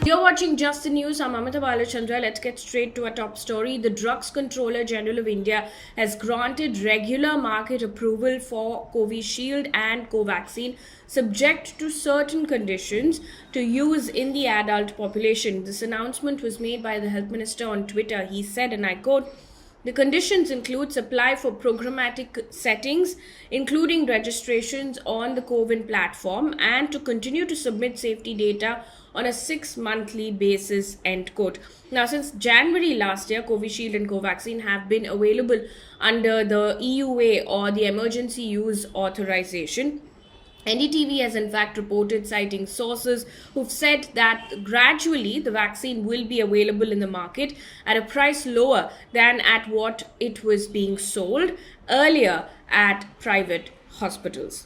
You're watching Just the News. I'm Amita Balachandra. Let's get straight to our top story. The Drugs Controller General of India has granted regular market approval for Covishield and Covaxin, subject to certain conditions, to use in the adult population. This announcement was made by the Health Minister on Twitter. He said, and I quote, the conditions include supply for programmatic settings, including registrations on the CoWIN platform, and to continue to submit safety data on a 6 monthly basis, end quote. Now, since January last year, Covishield and Covaxin have been available under the EUA or the Emergency Use Authorization. NDTV has in fact reported, citing sources who've said that gradually the vaccine will be available in the market at a price lower than at what it was being sold earlier at private hospitals.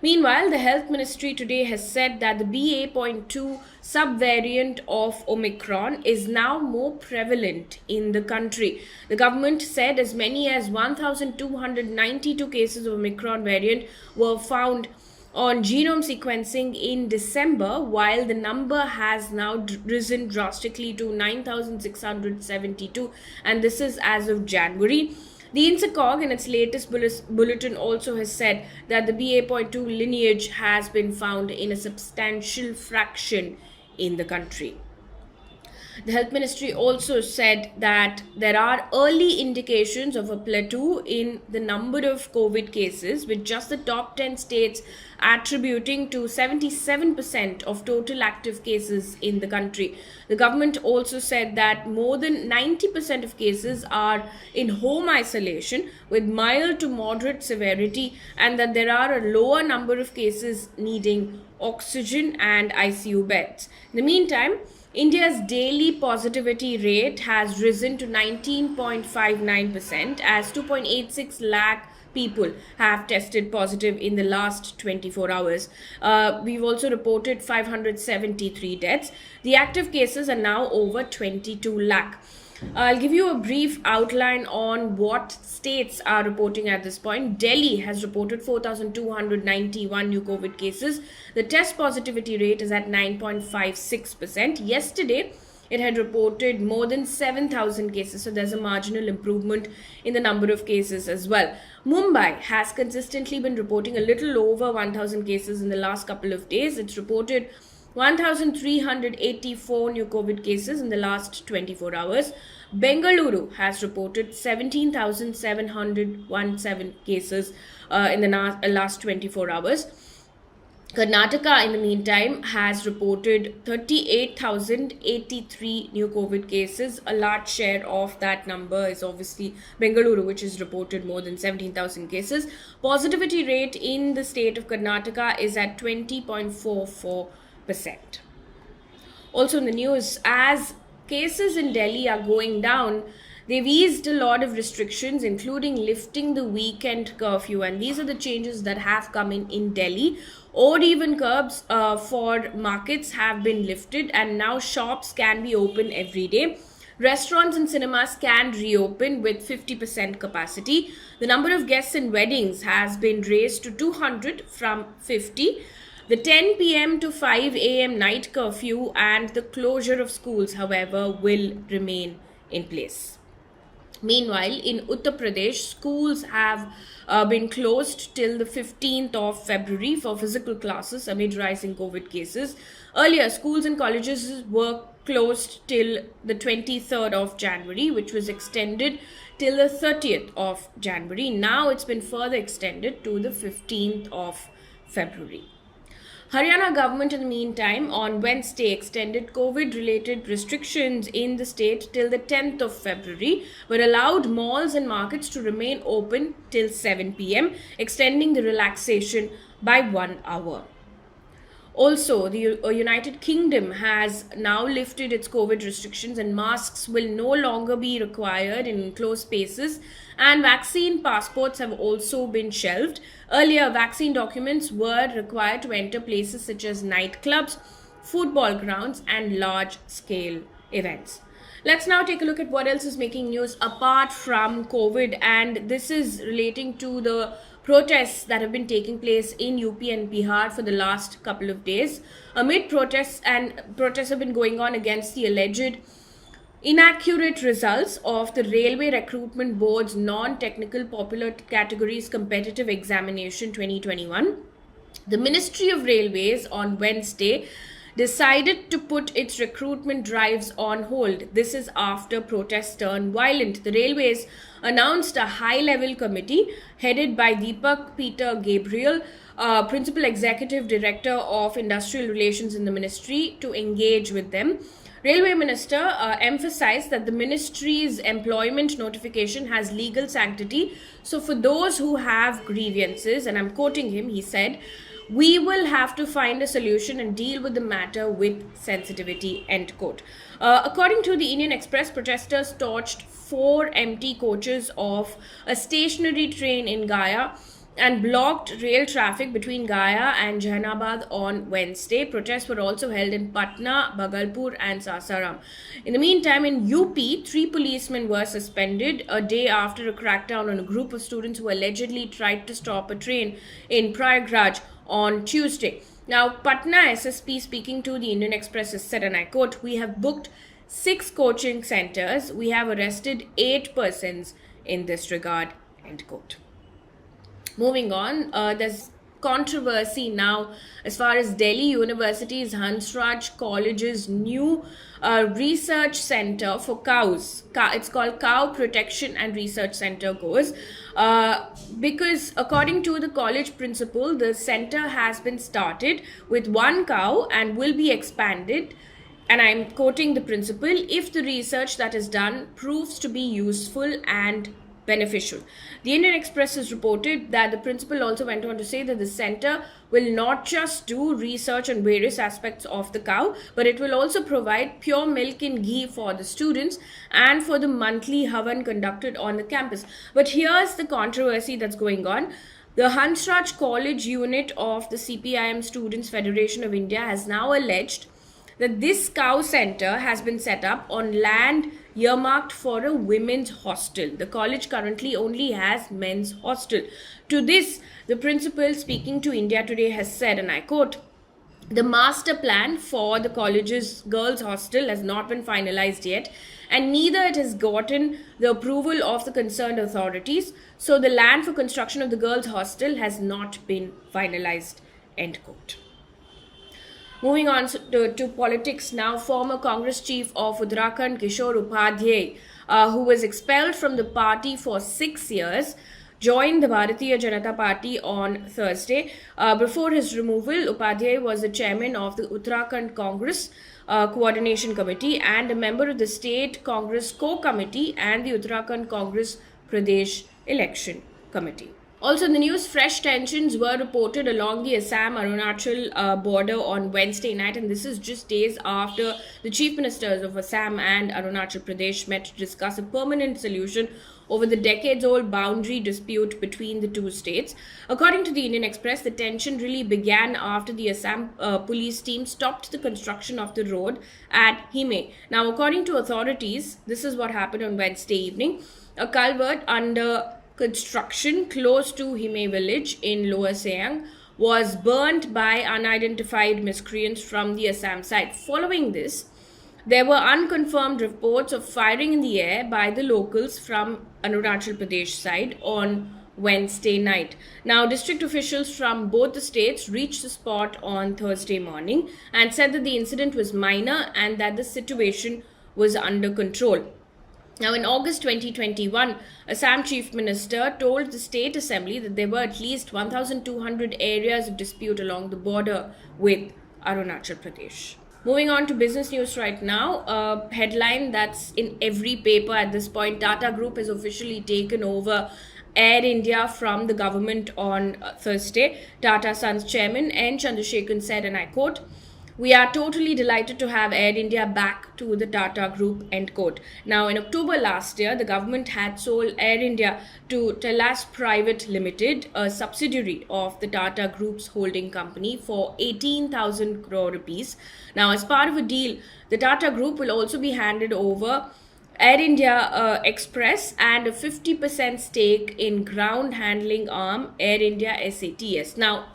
Meanwhile, the Health Ministry today has said that the BA.2 subvariant of Omicron is now more prevalent in the country. The government said as many as 1,292 cases of Omicron variant were found on genome sequencing in December, while the number has now risen drastically to 9,672, and this is as of January. The INSACOG in its latest bulletin also has said that the BA.2 lineage has been found in a substantial fraction in the country. The Health Ministry also said that there are early indications of a plateau in the number of COVID cases, with just the top 10 states attributing to 77% of total active cases in the country. The government also said that more than 90% of cases are in home isolation with mild to moderate severity, and that there are a lower number of cases needing oxygen and ICU beds. In the meantime, India's daily positivity rate has risen to 19.59% as 2.86 lakh people have tested positive in the last 24 hours. We've also reported 573 deaths. The active cases are now over 22 lakh. I'll give you a brief outline on what states are reporting at this point. Delhi has reported 4,291 new COVID cases. The test positivity rate is at 9.56%. Yesterday, it had reported more than 7,000 cases, so there's a marginal improvement in the number of cases as well. Mumbai has consistently been reporting a little over 1,000 cases in the last couple of days. It's reported 1,384 new COVID cases in the last 24 hours. Bengaluru has reported 17,717 cases in the last 24 hours. Karnataka, in the meantime, has reported 38,083 new COVID cases. A large share of that number is obviously Bengaluru, which has reported more than 17,000 cases. Positivity rate in the state of Karnataka is at 20.44%. Also in the news, as cases in Delhi are going down, they've eased a lot of restrictions, including lifting the weekend curfew, and these are the changes that have come in Delhi. Odd even curbs for markets have been lifted, and now shops can be open every day. Restaurants and cinemas can reopen with 50% capacity. The number of guests in weddings has been raised to 200 from 50. The 10 p.m. to 5 a.m. night curfew and the closure of schools, however, will remain in place. Meanwhile, in Uttar Pradesh, schools have been closed till the 15th of February for physical classes amid rising COVID cases. Earlier, schools and colleges were closed till the 23rd of January, which was extended till the 30th of January. Now it's been further extended to the 15th of February. Haryana government, in the meantime, on Wednesday extended COVID-related restrictions in the state till the 10th of February, but allowed malls and markets to remain open till 7 p.m., extending the relaxation by 1 hour. Also, the United Kingdom has now lifted its COVID restrictions, and masks will no longer be required in enclosed spaces, and vaccine passports have also been shelved. Earlier, vaccine documents were required to enter places such as nightclubs, football grounds, and large-scale events. Let's now take a look at what else is making news apart from COVID, and this is relating to the protests that have been taking place in UP and Bihar for the last couple of days. Amid protests have been going on against the alleged inaccurate results of the Railway Recruitment Board's non-technical popular categories competitive examination 2021. The Ministry of Railways on Wednesday decided to put its recruitment drives on hold. This is after protests turned violent. The Railways announced a high-level committee headed by Deepak Peter Gabriel, Principal Executive Director of Industrial Relations in the Ministry, to engage with them. Railway Minister emphasized that the ministry's employment notification has legal sanctity. So for those who have grievances, and I'm quoting him, he said, "We will have to find a solution and deal with the matter with sensitivity," end quote. According to the Indian Express, protesters torched 4 empty coaches of a stationary train in Gaya and blocked rail traffic between Gaya and Jahanabad on Wednesday. Protests were also held in Patna, Bhagalpur and Sasaram. In the meantime, in UP, 3 policemen were suspended a day after a crackdown on a group of students who allegedly tried to stop a train in Prayagraj on Tuesday. Now, Patna SSP, speaking to the Indian Express, has said, and I quote, "We have booked 6 coaching centers. We have arrested 8 persons in this regard," end quote. Moving on, there's controversy now as far as Delhi University's Hansraj College's new research center for cows. It's called Cow Protection and Research Center goes. Because according to the college principal, the center has been started with 1 cow and will be expanded. And I'm quoting the principal, "if the research that is done proves to be useful and beneficial." The Indian Express has reported that the principal also went on to say that the center will not just do research on various aspects of the cow, but it will also provide pure milk and ghee for the students and for the monthly havan conducted on the campus. But here's the controversy that's going on. The Hansraj College unit of the CPIM Students Federation of India has now alleged that this cow center has been set up on land earmarked for a women's hostel. The college currently only has men's hostel. To this, the principal, speaking to India Today, has said, and I quote, "The master plan for the college's girls' hostel has not been finalized yet, and neither it has gotten the approval of the concerned authorities. So the land for construction of the girls' hostel has not been finalized," end quote. Moving on to politics now, former Congress chief of Uttarakhand, Kishore Upadhayay, who was expelled from the party for 6 years, joined the Bharatiya Janata Party on Thursday. Before his removal, Upadhyay was the chairman of the Uttarakhand Congress Coordination Committee and a member of the State Congress Co-Committee and the Uttarakhand Congress Pradesh Election Committee. Also in the news, fresh tensions were reported along the Assam-Arunachal border on Wednesday night, and this is just days after the chief ministers of Assam and Arunachal Pradesh met to discuss a permanent solution over the decades-old boundary dispute between the two states. According to the Indian Express, the tension really began after the Assam police team stopped the construction of the road at Hime. Now, according to authorities, this is what happened on Wednesday evening. A culvert under construction close to Hime village in Lower Siang was burnt by unidentified miscreants from the Assam side. Following this, there were unconfirmed reports of firing in the air by the locals from Arunachal Pradesh side on Wednesday night. Now, district officials from both the states reached the spot on Thursday morning and said that the incident was minor and that the situation was under control. Now, in August 2021, Assam Chief Minister told the State Assembly that there were at least 1,200 areas of dispute along the border with Arunachal Pradesh. Moving on to business news right now, a headline that's in every paper at this point: Tata Group has officially taken over Air India from the government on Thursday. Tata Sons Chairman N. Chandrasekaran said, and I quote, "We are totally delighted to have Air India back to the Tata Group," end quote. Now, in October last year, the government had sold Air India to Telas Private Limited, a subsidiary of the Tata Group's holding company, for 18,000 crore rupees. Now, as part of a deal, the Tata Group will also be handed over Air India Express, and a 50% stake in ground handling arm Air India SATS. Now,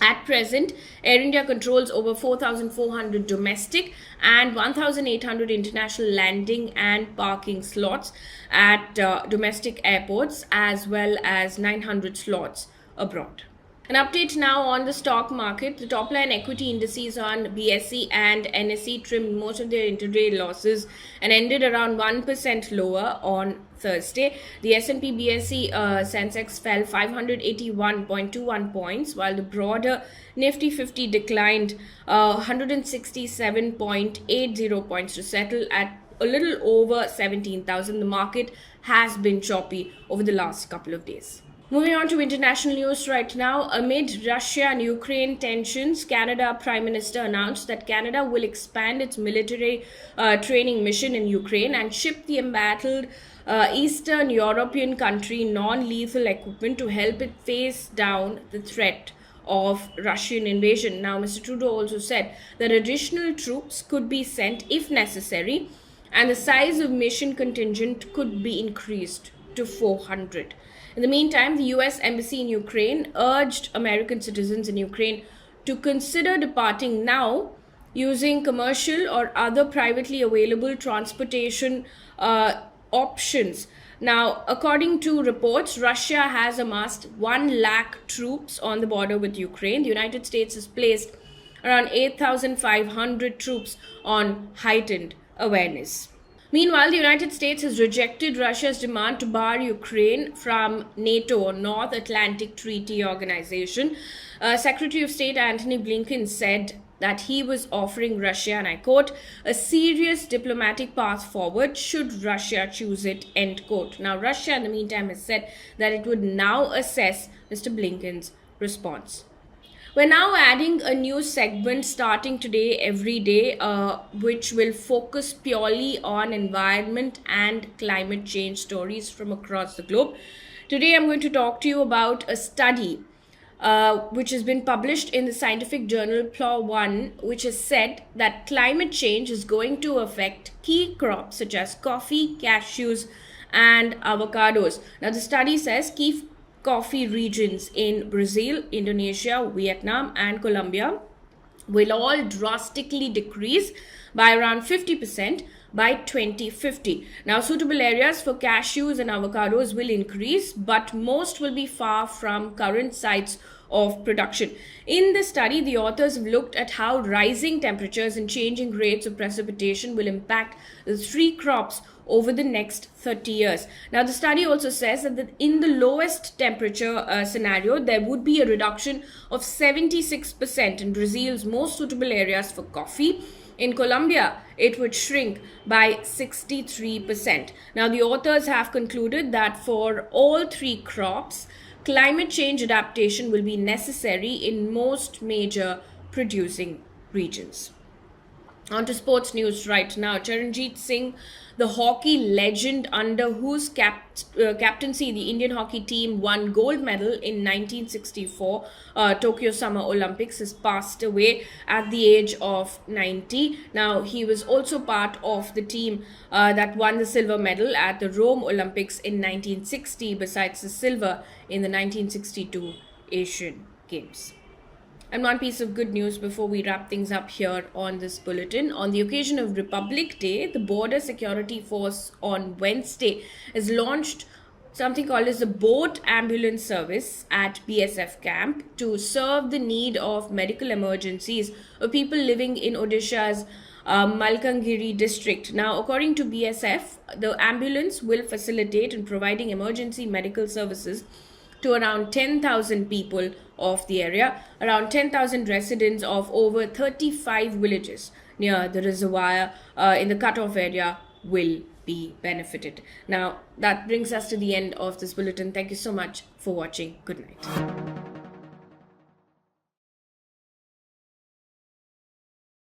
at present, Air India controls over 4,400 domestic and 1,800 international landing and parking slots at domestic airports, as well as 900 slots abroad. An update now on the stock market. The top line equity indices on BSE and NSE trimmed most of their intraday losses and ended around 1% lower on Thursday. The S&P BSE Sensex fell 581.21 points, while the broader Nifty 50 declined 167.80 points to settle at a little over 17,000. The market has been choppy over the last couple of days. Moving on to international news right now. Amid Russia and Ukraine tensions, Canada Prime Minister announced that Canada will expand its military training mission in Ukraine and ship the embattled Eastern European country non-lethal equipment to help it face down the threat of Russian invasion. Now, Mr. Trudeau also said that additional troops could be sent if necessary, and the size of mission contingent could be increased to 400. In the meantime, the US Embassy in Ukraine urged American citizens in Ukraine to consider departing now using commercial or other privately available transportation options. Now, according to reports, Russia has amassed 1 lakh troops on the border with Ukraine. The United States has placed around 8,500 troops on heightened awareness. Meanwhile, the United States has rejected Russia's demand to bar Ukraine from NATO, or North Atlantic Treaty Organization. Secretary of State Antony Blinken said that he was offering Russia, and I quote, a serious diplomatic path forward should Russia choose it, end quote. Now, Russia in the meantime has said that it would now assess Mr. Blinken's response. We're now adding a new segment starting today, every day, which will focus purely on environment and climate change stories from across the globe. Today, I'm going to talk to you about a study which has been published in the scientific journal PLAW 1, which has said that climate change is going to affect key crops such as coffee, cashews, and avocados. Now, the study says key coffee regions in Brazil, Indonesia, Vietnam, and Colombia will all drastically decrease by around 50% by 2050. Now, suitable areas for cashews and avocados will increase, but most will be far from current sites of production. In this study, the authors have looked at how rising temperatures and changing rates of precipitation will impact the three crops over the next 30 years. Now, the study also says that in the lowest temperature scenario, there would be a reduction of 76% in Brazil's most suitable areas for coffee. In Colombia, it would shrink by 63%. Now, the authors have concluded that for all three crops, climate change adaptation will be necessary in most major producing regions. On to sports news right now. Charanjit Singh, the hockey legend under whose captaincy the Indian hockey team won gold medal in 1964 Tokyo Summer Olympics, has passed away at the age of 90. Now, he was also part of the team that won the silver medal at the Rome Olympics in 1960, besides the silver in the 1962 Asian Games. And one piece of good news before we wrap things up here on this bulletin. On the occasion of Republic Day, the Border Security Force on Wednesday has launched something called as the boat ambulance service at BSF camp to serve the need of medical emergencies of people living in Odisha's Malkangiri district. Now, according to BSF, the ambulance will facilitate in providing emergency medical services to around 10,000 people of the area. Around 10,000 residents of over 35 villages near the reservoir in the cutoff area will be benefited. Now, that brings us to the end of this bulletin. Thank you so much for watching. Good night.